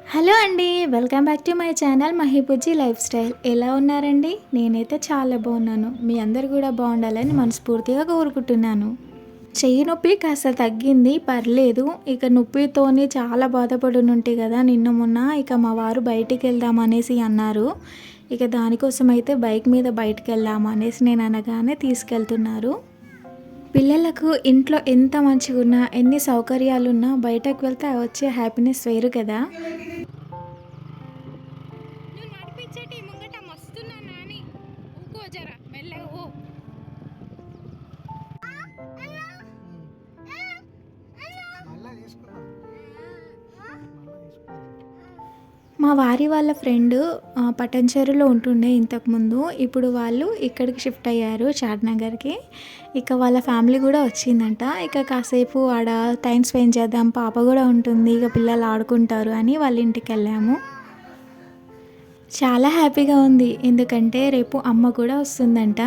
Hello అండి. Welcome back to my channel Mahibujji lifestyle. ఎలా ఉన్నారండి? నేనైతే చాలా బాగున్నాను. మీ అందరు కూడా బాగుండాలని మనస్ఫూర్తిగా కోరుకుంటున్నాను. చెయ్యి నొప్పి కాస్త తగ్గింది, పర్లేదు. ఇక నొప్పితోని చాలా బాధపడునుంటి కదా నిన్న మొన్న. ఇక మా వారు బయటికి వెళ్దాం అనేసి అన్నారు. ఇక దానికోసం అయితే బైక్ మీద బయటికి వెళ్దాం అనేసి నేను అనగానే తీసుకెళ్తున్నారు. పిల్లలకు ఇంట్లో ఎంత మంచిగున్నా, ఎన్ని సౌకర్యాలున్నా బయటకు వెళ్తే వచ్చే హ్యాపీనెస్ వేరు కదా! నువ్వు నడిపించేటి ముంగట మస్తున్నా నాని ఊకో జర మెల్లగా ఓ మా వారి వాళ్ళ ఫ్రెండ్ పట్టంచెరులో ఉంటుండే ఇంతకుముందు. ఇప్పుడు వాళ్ళు ఇక్కడికి షిఫ్ట్ అయ్యారు చాట్‌నగర్‌కి. ఇక వాళ్ళ ఫ్యామిలీ కూడా వచ్చిందంట. ఇక కాసేపు ఆడ టైం స్పెండ్ చేద్దాం, పాప కూడా ఉంటుంది, ఇక పిల్లలు ఆడుకుంటారు అని వాళ్ళ ఇంటికెళ్ళాము. చాలా హ్యాపీగా ఉంది. ఎందుకంటే రేపు అమ్మ కూడా వస్తుందంట.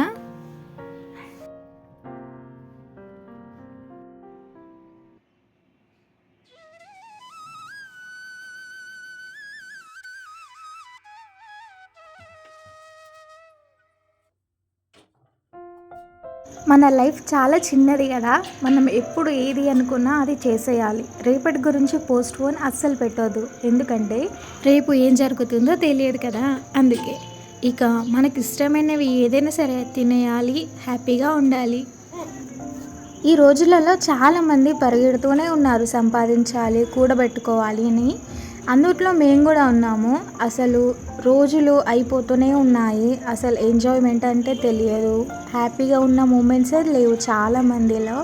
మన లైఫ్ చాలా చిన్నది కదా! మనం ఎప్పుడు ఏది అనుకున్నా అది చేసేయాలి. రేపటి గురించి పోస్ట్‌పోన్ అస్సలు పెట్టొద్దు. ఎందుకంటే రేపు ఏం జరుగుతుందో తెలియదు కదా! అందుకే. ఇక మనకిష్టమైనవి ఏదైనా సరే తినేయాలి, హ్యాపీగా ఉండాలి. ఈ రోజులలో చాలామంది పరిగెడుతూనే ఉన్నారు సంపాదించాలి, కూడబెట్టుకోవాలి అని. అందుట్లో మేము కూడా ఉన్నాము. అసలు రోజులు అయిపోతూనే ఉన్నాయి. అసలు ఎంజాయ్మెంట్ అంటే తెలియదు. హ్యాపీగా ఉన్న మూమెంట్సే లేవు చాలామందిలో.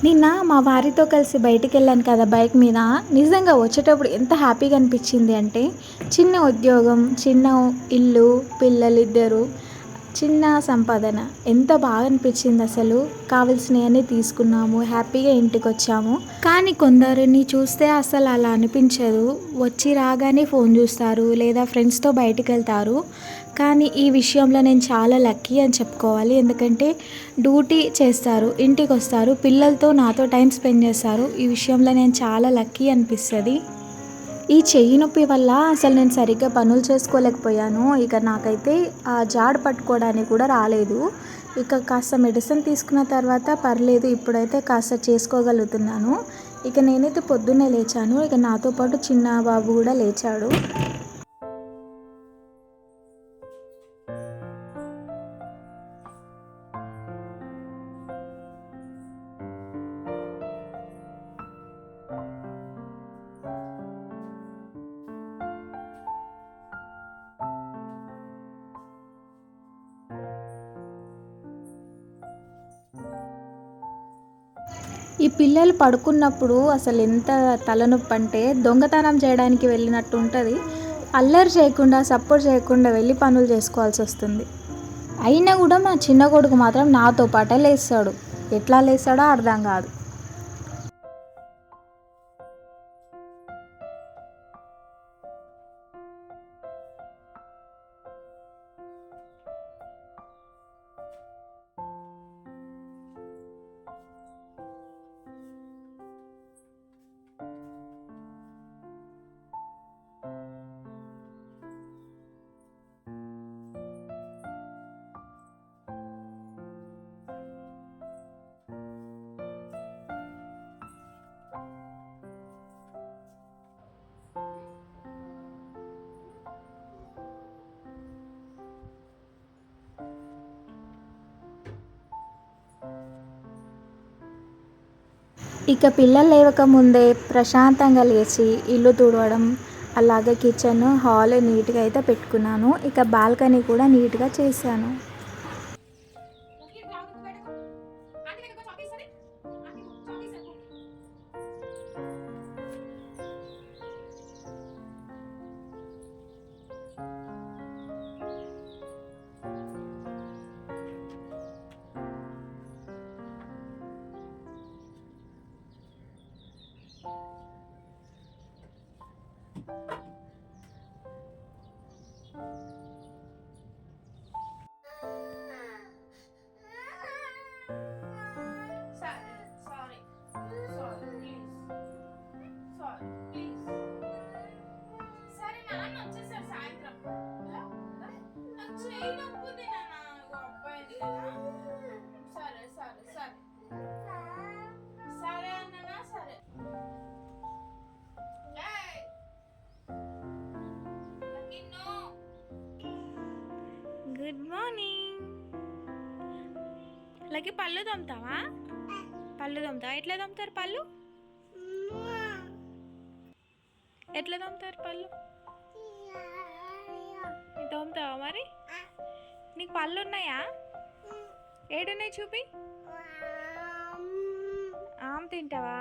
నిన్న మా వారితో కలిసి బయటికి వెళ్ళాను కదా బైక్ మీద. నిజంగా వచ్చేటప్పుడు ఎంత హ్యాపీగా అనిపించింది అంటే, చిన్న ఉద్యోగం, చిన్న ఇల్లు, పిల్లలు ఇద్దరు, చిన్న సంపాదన, ఎంత బాగా అనిపించింది అసలు. కావాల్సినవన్నీ తీసుకున్నాము, హ్యాపీగా ఇంటికి వచ్చాము. కానీ కొందరిని చూస్తే అసలు అలా అనిపించదు. వచ్చి రాగానే ఫోన్ చూస్తారు, లేదా ఫ్రెండ్స్తో బయటికి వెళ్తారు. కానీ ఈ విషయంలో నేను చాలా లక్కీ అని చెప్పుకోవాలి. ఎందుకంటే డ్యూటీ చేస్తారు, ఇంటికి వస్తారు, పిల్లలతో నాతో టైం స్పెండ్ చేస్తారు. ఈ విషయంలో నేను చాలా లక్కీ అనిపిస్తుంది. ఈ చెయ్యి నొప్పి వల్ల అసలు నేను సరిగ్గా పనులు చేసుకోలేకపోయాను. ఇక నాకైతే ఆ జాడ పట్టుకోవడానికి కూడా రాలేదు. ఇక కాస్త మెడిసిన్ తీసుకున్న తర్వాత పర్లేదు, ఇప్పుడైతే కాస్త చేసుకోగలుగుతున్నాను. ఇక నేనైతే పొద్దున్నే లేచాను. ఇక నాతో పాటు చిన్న బాబు కూడా లేచాడు. ఈ పిల్లలు పడుకున్నప్పుడు అసలు ఎంత తలనొప్పి అంటే, దొంగతనం చేయడానికి వెళ్ళినట్టు ఉంటుంది. అల్లరి చేయకుండా, సపోర్ట్ చేయకుండా వెళ్ళి పనులు చేసుకోవాల్సి వస్తుంది. అయినా కూడా మా చిన్న కొడుకు మాత్రం నాతో పాటే లేస్తాడు. ఎట్లా లేస్తాడో అర్థం కాదు. ఇక పిల్లలు లేవకముందే ప్రశాంతంగా లేచి ఇల్లు తుడవడం, అలాగే కిచెన్, హాల్ నీట్గా అయితే పెట్టుకున్నాను. ఇక బాల్కనీ కూడా నీట్గా చేశాను. ఓకే గ్రౌండ్ పెట్టుకో ఆంటీ దగ్గర చాక్ ఇస్తది ఆంటీ చాక్ ఇస్తది sorry sorry please sorry please లకి పళ్ళు తోముతావా? పళ్ళు తోముతావా? ఎట్లా తోముతారు పళ్ళు? ఎట్లా తోముతారు పళ్ళు? తోముతావా మరి? నీకు పళ్ళు ఉన్నాయా? ఏడున్నాయి చూపి. ఆమ్ తింటావా?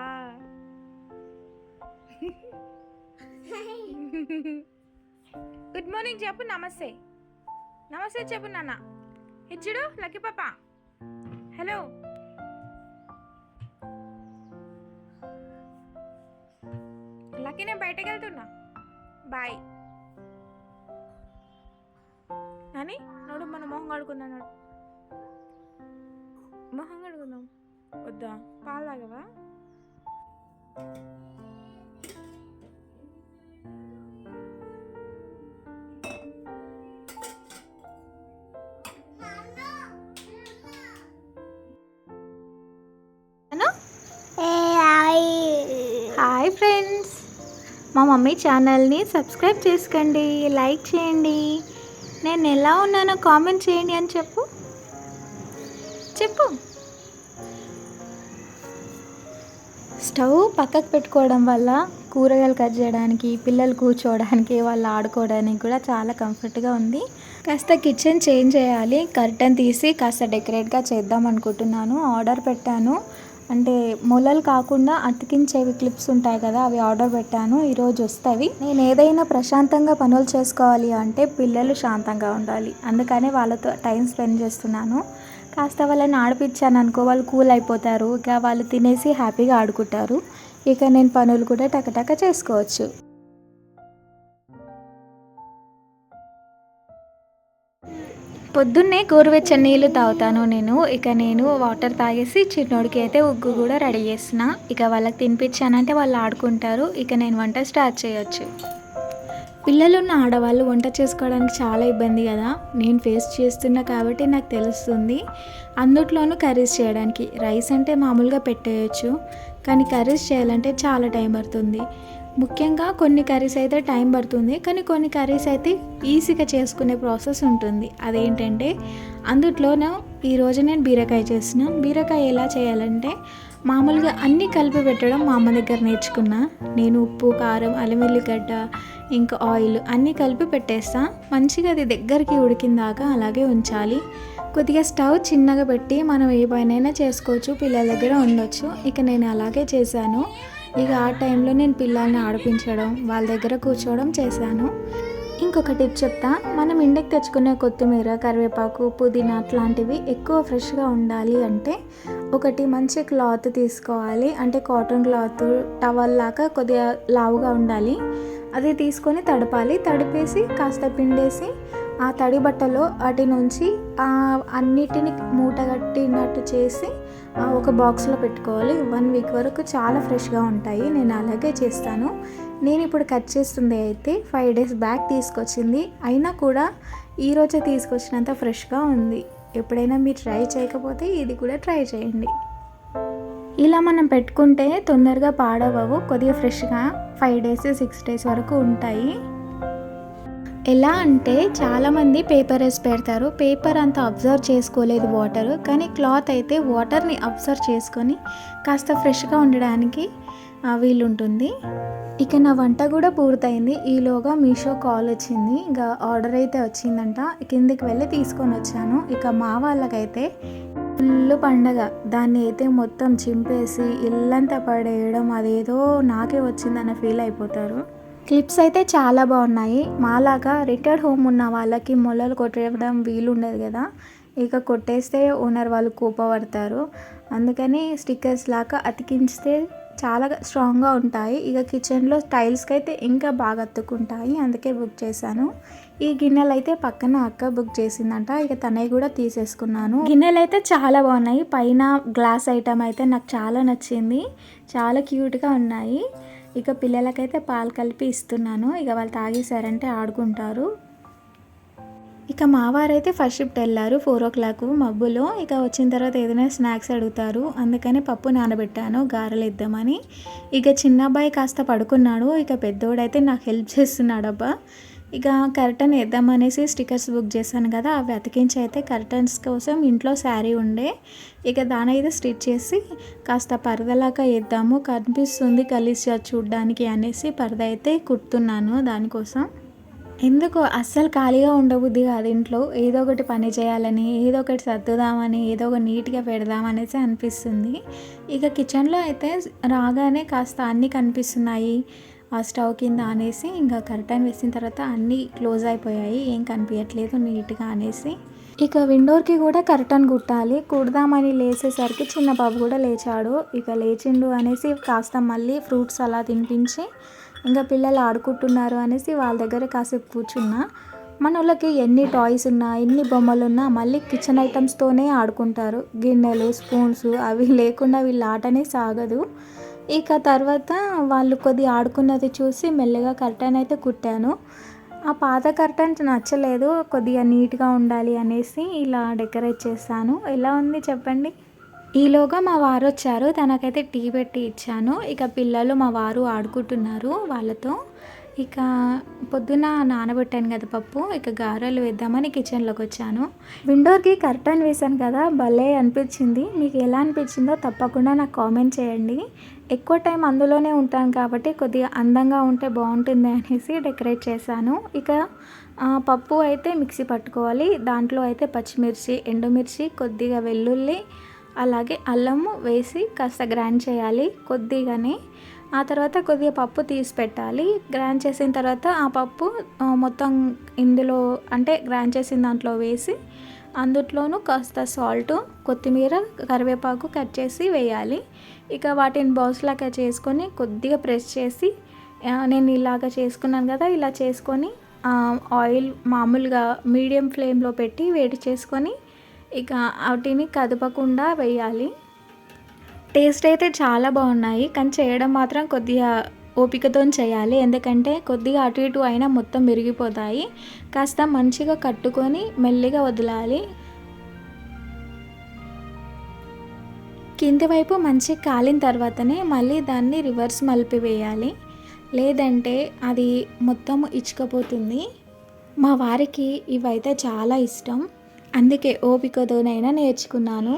గుడ్ మార్నింగ్ చెప్పు. నమస్తే నమస్తే చెప్పు నాన్న. ఇచ్చుడు లక్కీ పాప. హలో. లక్కీ నేను బయటకు వెళ్తున్నా. బాయ్ అని నోడు. మన మొహం కడుకుందాం. నోడు మొహం కడుకుందాం. వద్దా? పాలు తాగవా? హాయ్ ఫ్రెండ్స్, మా మమ్మీ ఛానల్ని సబ్స్క్రైబ్ చేసుకోండి, లైక్ చేయండి. నేను ఎలా ఉన్నానో కామెంట్ చేయండి అని చెప్పు. స్టవ్ పక్కకు పెట్టుకోవడం వల్ల కూరగాయలు కట్ చేయడానికి, పిల్లలు కూర్చోవడానికి, వాళ్ళు ఆడుకోవడానికి కూడా చాలా కంఫర్ట్గా ఉంది. కాస్త కిచెన్ చేంజ్ చేయాలి. కర్టన్ తీసి కాస్త డెకరేట్గా చేద్దాం అనుకుంటున్నాను. ఆర్డర్ పెట్టాను. అంటే మొలలు కాకుండా అతికించేవి క్లిప్స్ ఉంటాయి కదా, అవి ఆర్డర్ పెట్టాను. ఈరోజు వస్తాయి. నేను ఏదైనా ప్రశాంతంగా పనులు చేసుకోవాలి అంటే పిల్లలు శాంతంగా ఉండాలి. అందుకనే వాళ్ళతో టైం స్పెండ్ చేస్తున్నాను. కాస్త వాళ్ళని ఆడిపించాను అనుకో, వాళ్ళు కూల్ అయిపోతారు. ఇక వాళ్ళు తినేసి హ్యాపీగా ఆడుకుంటారు. ఇక నేను పనులు కూడా టకటక చేసుకోవచ్చు. పొద్దున్నే గోరువెచ్చని నీళ్ళు తాగుతాను నేను. ఇక నేను వాటర్ తాగేసి చిన్నోడికి అయితే ఉగ్గు కూడా రెడీ చేసిన. ఇక వాళ్ళకి తినిపించానంటే వాళ్ళు ఆడుకుంటారు. ఇక నేను వంట స్టార్ట్ చేయొచ్చు. పిల్లలున్న ఆడవాళ్ళు వంట చేసుకోవడానికి చాలా ఇబ్బంది కదా. నేను ఫేస్ చేస్తున్నా కాబట్టి నాకు తెలుస్తుంది. అందుట్లోనూ కర్రీస్ చేయడానికి. రైస్ అంటే మామూలుగా పెట్టేయచ్చు, కానీ కర్రీస్ చేయాలంటే చాలా టైం పడుతుంది. ముఖ్యంగా కొన్ని కర్రీస్ అయితే టైం పడుతుంది, కానీ కొన్ని కర్రీస్ అయితే ఈజీగా చేసుకునే ప్రాసెస్ ఉంటుంది. అదేంటంటే అందుట్లోనూ ఈరోజు నేను బీరకాయ చేసిన. బీరకాయ ఎలా చేయాలంటే మామూలుగా అన్నీ కలిపి పెట్టడం మా అమ్మ దగ్గర నేర్చుకున్నా. నేను ఉప్పు, కారం, అల్లం వెల్లిగడ్డ, ఇంకా ఆయిల్ అన్నీ కలిపి పెట్టేస్తా. మంచిగా అది దగ్గరికి ఉడికిందాకా అలాగే ఉంచాలి. కొద్దిగా స్టవ్ చిన్నగా పెట్టి మనం ఏ పైనైనా చేసుకోవచ్చు, పిల్లల దగ్గర ఉండొచ్చు. ఇక నేను అలాగే చేశాను. ఇక ఆ టైంలో నేను పిల్లల్ని ఆడిపించడం, వాళ్ళ దగ్గర కూర్చోవడం చేశాను. ఇంకొక టిప్ చెప్తా. మనం ఇంటికి తెచ్చుకునే కొత్తిమీర, కరివేపాకు, పుదీనా అట్లాంటివి ఎక్కువ ఫ్రెష్గా ఉండాలి అంటే ఒకటి మంచి క్లాత్ తీసుకోవాలి. అంటే కాటన్ క్లాత్, టవల్ లాగా కొద్దిగా లావుగా ఉండాలి. అది తీసుకొని తడపాలి. తడిపేసి కాస్త పిండేసి ఆ తడి బట్టలో వాటి నుంచి అన్నిటిని మూటగట్టినట్టు చేసి ఒక బాక్స్లో పెట్టుకోవాలి. 1 వీక్ వరకు చాలా ఫ్రెష్గా ఉంటాయి. నేను అలాగే చేస్తాను. నేను ఇప్పుడు కట్ చేస్తుంది అయితే 5 డేస్ బ్యాక్ తీసుకొచ్చింది. అయినా కూడా ఈరోజే తీసుకొచ్చినంత ఫ్రెష్గా ఉంది. ఎప్పుడైనా మీరు ట్రై చేయకపోతే ఇది కూడా ట్రై చేయండి. ఇలా మనం పెట్టుకుంటే తొందరగా పాడవవు. కొద్దిగా ఫ్రెష్గా 5 డేస్ 6 డేస్ వరకు ఉంటాయి. ఎలా అంటే చాలామంది పేపర్ వేసి పెడతారు. పేపర్ అంతా అబ్జర్వ్ చేసుకోలేదు వాటర్, కానీ క్లాత్ అయితే వాటర్ని అబ్జర్వ్ చేసుకొని కాస్త ఫ్రెష్గా ఉండడానికి వీలుంటుంది. ఇక నా వంట కూడా పూర్తయింది. ఈలోగా మీషో కాల్ వచ్చింది. ఇంకా ఆర్డర్ అయితే వచ్చిందంట. కిందికి వెళ్ళి తీసుకొని వచ్చాను. ఇక మా వాళ్ళకైతే ఫుల్ పండగ. దాన్ని అయితే మొత్తం చింపేసి ఇల్లంతా పడేయడం, అదేదో నాకే వచ్చిందన్న ఫీల్ అయిపోతారు. క్లిప్స్ అయితే చాలా బాగున్నాయి. మాలాగా రిటైర్డ్ హోమ్ ఉన్న వాళ్ళకి మొలలు కొట్టడం వీలుండదు కదా. ఇక కొట్టేస్తే ఓనర్ వాళ్ళు కోపపడతారు. అందుకని స్టిక్కర్స్ లాగా అతికించితే చాలా స్ట్రాంగ్గా ఉంటాయి. ఇక కిచెన్లో టైల్స్కి అయితే ఇంకా బాగా అతుక్కుంటాయి. అందుకే బుక్ చేశాను. ఈ గిన్నెలు అయితే పక్కన అక్క బుక్ చేసిందంట. ఇక తనవి కూడా తీసేసుకున్నాను. గిన్నెలు అయితే చాలా బాగున్నాయి. పైన గ్లాస్ ఐటమ్ అయితే నాకు చాలా నచ్చింది. చాలా క్యూట్గా ఉన్నాయి. ఇక పిల్లలకైతే పాలు కలిపి ఇస్తున్నాను. ఇక వాళ్ళు తాగేశారంటే ఆడుకుంటారు. ఇక మా వారైతే ఫస్ట్ షిఫ్ట్ వెళ్ళారు 4 o'clock మబ్బులో. ఇక వచ్చిన తర్వాత ఏదైనా స్నాక్స్ అడుగుతారు. అందుకని పప్పు నానబెట్టాను గారెలు ఇద్దామని. ఇక చిన్న అబ్బాయి కాస్త పడుకున్నాడు. ఇక పెద్దోడైతే నాకు హెల్ప్ చేస్తున్నాడు. అబ్బా ఇక కర్టన్ వేద్దామనేసి స్టిక్కర్స్ బుక్ చేశాను కదా, అవి అతికించి అయితే కర్టన్స్ కోసం ఇంట్లో శారీ ఉండే, ఇక దాని అయితే స్టిచ్ చేసి కాస్త పరదలాగా వేద్దాము, కనిపిస్తుంది కలిసి చూడ్డానికి అనేసి పరద అయితే కుడుతున్నాను దానికోసం. ఎందుకో అస్సలు ఖాళీగా ఉండబుద్ధి కాదు ఇంట్లో, ఏదో ఒకటి పని చేయాలని, ఏదో ఒకటి సర్దుదామని, ఏదో ఒక నీట్గా పెడదామనేసి అనిపిస్తుంది. ఇక కిచెన్లో అయితే రాగానే కాస్త అన్నీ కనిపిస్తున్నాయి ఆ స్టవ్ కింద అనేసి ఇంకా కర్టన్ వేసిన తర్వాత అన్నీ క్లోజ్ అయిపోయాయి, ఏం కనిపించట్లేదు నీట్గా అనేసి. ఇక విండోర్కి కూడా కర్టన్ కుట్టాలి, కుడదామని లేచేసరికి చిన్న బాబు కూడా లేచాడు. ఇక లేచిండు అనేసి కాస్త మళ్ళీ ఫ్రూట్స్ అలా తినిపించి ఇంకా పిల్లలు ఆడుకుంటున్నారు అనేసి వాళ్ళ దగ్గర కాసేపు కూర్చున్నా. మన వాళ్ళకి ఎన్ని టాయ్స్ ఉన్నా ఎన్ని బొమ్మలు ఉన్నా మళ్ళీ కిచెన్ ఐటమ్స్తోనే ఆడుకుంటారు, గిన్నెలు స్పూన్స్ అవి లేకుండా వీళ్ళ ఆటనే సాగదు. ఇక తర్వాత వాళ్ళు కొద్దిగా ఆడుకున్నది చూసి మెల్లగా కర్టన్ అయితే కుట్టాను. ఆ పాత కర్టన్ నచ్చలేదు, కొద్దిగా నీట్గా ఉండాలి అనేసి ఇలా డెకరేట్ చేశాను. ఎలా ఉంది చెప్పండి. ఈలోగా మా వారు వచ్చారు, తనకైతే టీ పెట్టి ఇచ్చాను. ఇక పిల్లలు మా వారు ఆడుకుంటున్నారు వాళ్ళతో. ఇక పొద్దున నానబెట్టాను కదా పప్పు, ఇక గారెలు వేద్దామని కిచెన్లోకి వచ్చాను. విండోర్కి కర్టన్ వేశాను కదా, భలే అనిపించింది. మీకు ఎలా అనిపించిందో తప్పకుండా నాకు కామెంట్ చేయండి. ఎక్కువ టైం అందులోనే ఉంటాను కాబట్టి కొద్దిగా అందంగా ఉంటే బాగుంటుంది అనేసి డెకరేట్ చేశాను. ఇక పప్పు అయితే మిక్సీ పట్టుకోవాలి, దాంట్లో అయితే పచ్చిమిర్చి, ఎండుమిర్చి, కొద్దిగా వెల్లుల్లి, అలాగే అల్లము వేసి కాస్త గ్రైండ్ చేయాలి కొద్దిగానే. ఆ తర్వాత కొద్దిగా పప్పు తీసి పెట్టాలి. గ్రైండ్ చేసిన తర్వాత ఆ పప్పు మొత్తం ఇందులో అంటే గ్రైండ్ చేసిన దాంట్లో వేసి అందులోనూ కాస్త సాల్ట్, కొత్తిమీర, కరివేపాకు కట్ చేసి వేయాలి. ఇక వాటిని బాల్స్ లాగా చేసుకొని కొద్దిగా ప్రెస్ చేసి నేను ఇలాగ చేసుకున్నాను కదా, ఇలా చేసుకొని ఆయిల్ మామూలుగా మీడియం ఫ్లేమ్లో పెట్టి వేడి చేసుకొని ఇక వాటిని కదపకుండా వేయాలి. టేస్ట్ అయితే చాలా బాగున్నాయి, కానీ చేయడం మాత్రం కొద్దిగా ఓపికతో చేయాలి, ఎందుకంటే కొద్దిగా అటు ఇటు అయినా మొత్తం విరిగిపోతాయి. కాస్త మంచిగా కట్టుకొని మెల్లిగా వదలాలి. కింది వైపు మంచిగా కాలిన తర్వాతనే మళ్ళీ దాన్ని రివర్స్ మలిపి వేయాలి, లేదంటే అది మొత్తం ఇచ్చుకపోతుంది. మా వారికి ఇవైతే చాలా ఇష్టం, అందుకే ఓపికతోనైనా నేర్చుకున్నాను.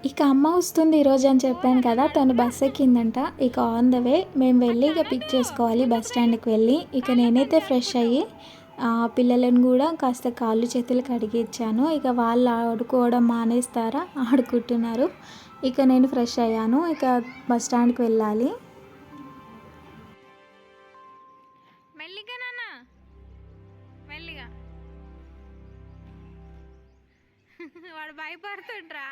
ఇక అమ్మ వస్తుంది ఈరోజు అని చెప్పాను కదా, తను బస్ ఎక్కిందంట. ఇక ఆన్ ద వే మేము వెళ్ళి ఇక పిక్ చేసుకోవాలి బస్ స్టాండ్కి వెళ్ళి. ఇక నేనైతే ఫ్రెష్ అయ్యి పిల్లలను కూడా కాస్త కాళ్ళు చేతులు కడిగి ఇచ్చాను. ఇక వాళ్ళు ఆడుకోవడం మానేస్తారా, ఆడుకుంటున్నారు. ఇక నేను ఫ్రెష్ అయ్యాను, ఇక బస్ స్టాండ్కి వెళ్ళాలి. మెల్లిగా నాన్న, మెల్లిగా. వాడు భయపడుతుండ్రా.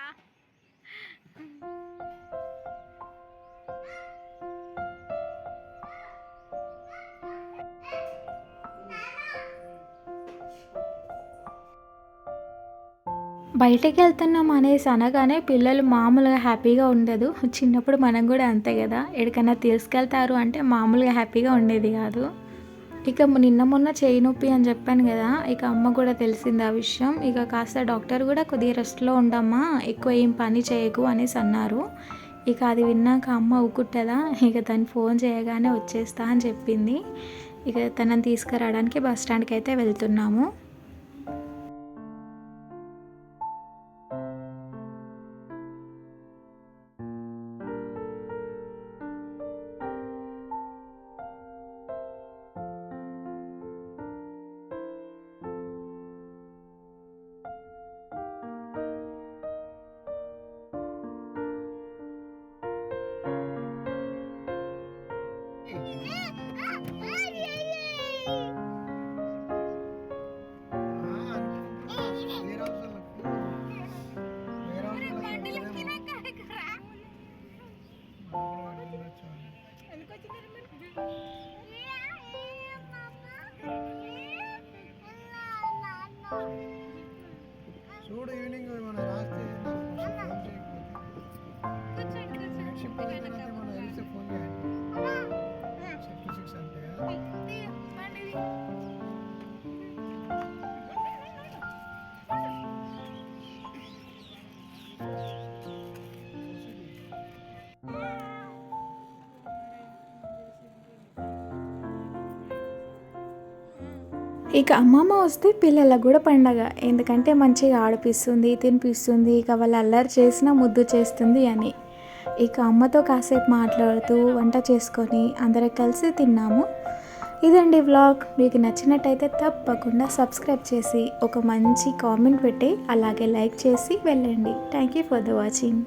బయటికి వెళ్తున్నాం అనేసి అనగానే పిల్లలు మామూలుగా హ్యాపీగా ఉండదు. చిన్నప్పుడు మనం కూడా అంతే కదా, ఎక్కడికైనా తీసుకెళ్తారు అంటే మామూలుగా హ్యాపీగా ఉండేది కాదు. ఇక నిన్న మొన్న చేయి నొప్పి అని చెప్పాను కదా, ఇక అమ్మ కూడా తెలిసింది ఆ విషయం. ఇక కాస్త డాక్టర్ కూడా కొద్దిగా రెస్ట్లో ఉండమ్మా, ఎక్కువ ఏం పని చేయకు అనేసి అన్నారు. ఇక అది విన్నాక అమ్మ ఊకుట్టదా, ఇక తను ఫోన్ చేయగానే వచ్చేస్తా అని చెప్పింది. ఇక తనని తీసుకురావడానికి బస్ స్టాండ్కి అయితే వెళ్తున్నాము. చూడు ఈవినింగ్ మనం రాస్తే ఫోన్ చేయకపోతే షిఫ్ట్ అయిన తర్వాత మనం వెళ్తే ఫోన్ చేయండి. 6 అంటే ఇక అమ్మమ్మ వస్తే పిల్లలకు కూడా పండగ, ఎందుకంటే మంచిగా ఆడిపిస్తుంది, తినిపిస్తుంది, ఇక వాళ్ళు అల్లరి చేసినా ముద్దు చేస్తుంది అని. ఇక అమ్మతో కాసేపు మాట్లాడుతూ వంట చేసుకొని అందరం కలిసి తిన్నాము. ఇదండి వ్లాగ్. మీకు నచ్చినట్టయితే తప్పకుండా సబ్స్క్రైబ్ చేసి ఒక మంచి కామెంట్ పెట్టి అలాగే లైక్ చేసి వెళ్ళండి. Thank you for the watching.